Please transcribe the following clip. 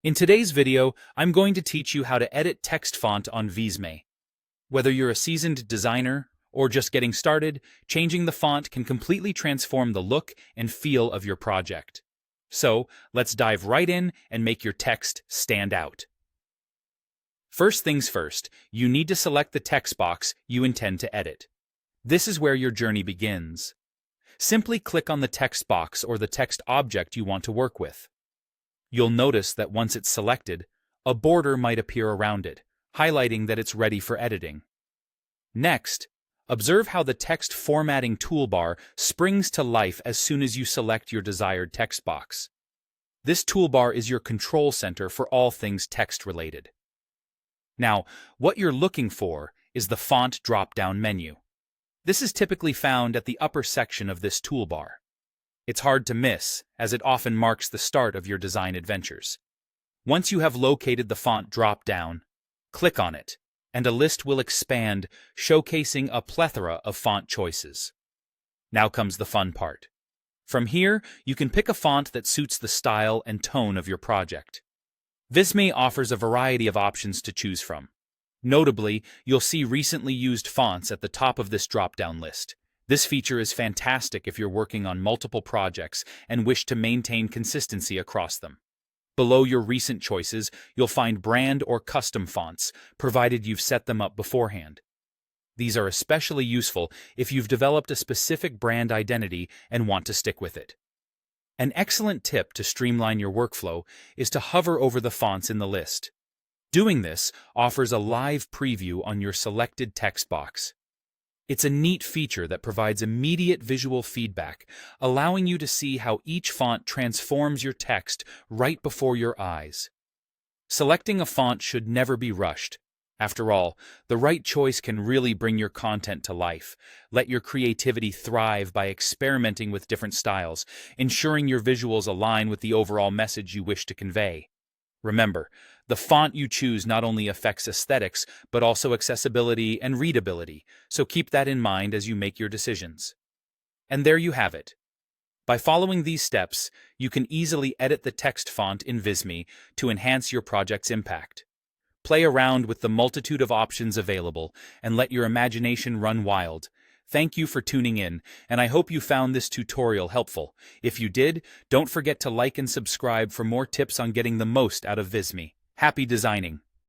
In today's video, I'm going to teach you how to edit text font on Visme. Whether you're a seasoned designer or just getting started, changing the font can completely transform the look and feel of your project. So, let's dive right in and make your text stand out. First things first, you need to select the text box you intend to edit. This is where your journey begins. Simply click on the text box or the text object you want to work with. You'll notice that once it's selected, a border might appear around it, highlighting that it's ready for editing. Next, observe how the text formatting toolbar springs to life as soon as you select your desired text box. This toolbar is your control center for all things text-related. Now, what you're looking for is the font drop-down menu. This is typically found at the upper section of this toolbar. It's hard to miss, as it often marks the start of your design adventures. Once you have located the font drop-down, click on it, and a list will expand, showcasing a plethora of font choices. Now comes the fun part. From here, you can pick a font that suits the style and tone of your project. Visme offers a variety of options to choose from. Notably, you'll see recently used fonts at the top of this drop-down list. This feature is fantastic if you're working on multiple projects and wish to maintain consistency across them. Below your recent choices, you'll find brand or custom fonts, provided you've set them up beforehand. These are especially useful if you've developed a specific brand identity and want to stick with it. An excellent tip to streamline your workflow is to hover over the fonts in the list. Doing this offers a live preview on your selected text box. It's a neat feature that provides immediate visual feedback, allowing you to see how each font transforms your text right before your eyes. Selecting a font should never be rushed. After all, the right choice can really bring your content to life. Let your creativity thrive by experimenting with different styles, ensuring your visuals align with the overall message you wish to convey. Remember, the font you choose not only affects aesthetics, but also accessibility and readability, so keep that in mind as you make your decisions. And there you have it. By following these steps, you can easily edit the text font in Visme to enhance your project's impact. Play around with the multitude of options available and let your imagination run wild. Thank you for tuning in, and I hope you found this tutorial helpful. If you did, don't forget to like and subscribe for more tips on getting the most out of Visme. Happy designing!